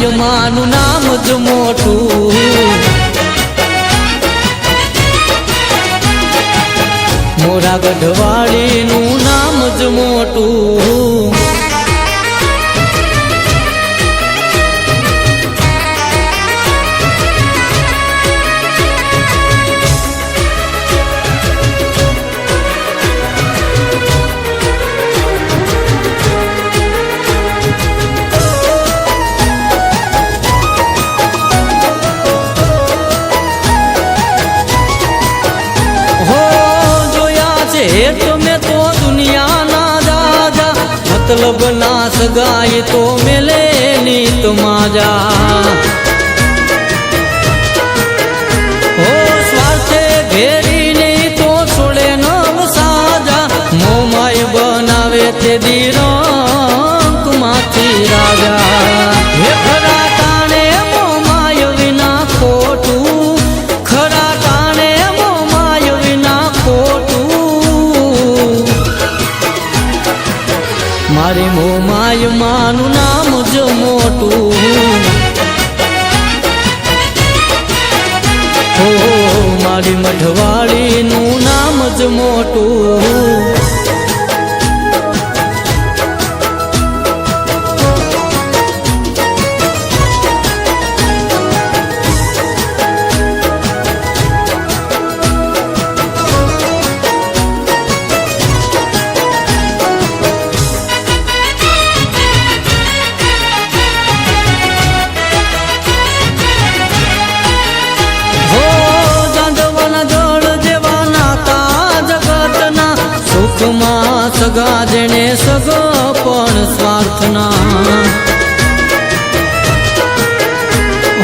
My માનું નામ જ મોટું, મોરા ગઢવાળીનું નામ જ મોટું. તમે તો દુનિયાના દાદા, મતલબ ના સગાઈ તો મેલે નીત માજા. હો સ્વાર્થે ઘેરીને તો છોડે નવ સાજા, મોમાય બનાવે તે દિરંક માંથી રાજા. હે ખરા કાણે મોમાય વિના ખોટું, ખરા કાણે મોમાય વિના ખોટું. મારી મોમાય માનું નામ જ મોટું, હો મારી મઢવાળીનું નામ જ મોટું. સુખમાં સગા જેણે સગો પણ સ્વાર્થના.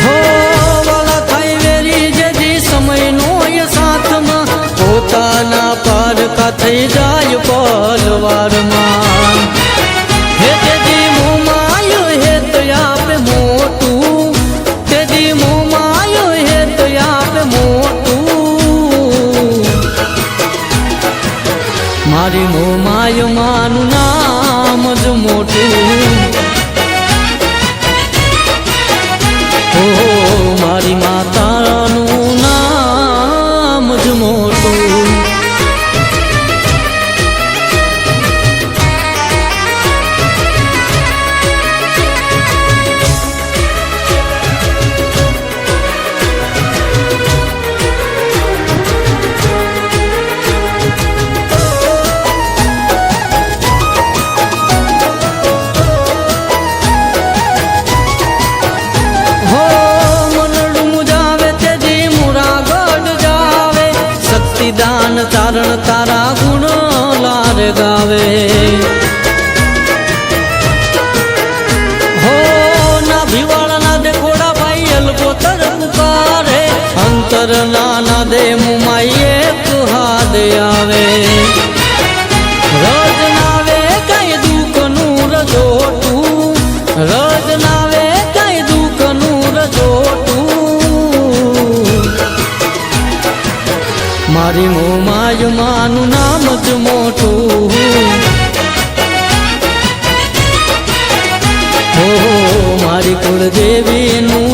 હો વાલા થાય વેરી જેથી સમયનો એ સાથમાં, પોતાના પારકા થઈ જાય પલવારમાં. હે તેથી મોમાયો હે તો આપે મોટું, તેથી મોમાયો હે તો આપે મોટું. મારી મોમાય માનું નામ જ મોટું, હો મારી માતાનું નામ જ મોટું. દાન તારણ તારા ગુણ લાર ગાવે. હો ના ભીવાળના દે ઘોડા ભાઈ અલગોતર પુકારે, અંતર ના દે મુમાઈ એક હાદ આવે. રજ નાવે કઈ દુઃખનું રજોટું, રજ નાવે કઈ દુઃખનું રજોટું. મારી મોમાય માનું નામ જ મોટું, હો મારી કુળદેવીનું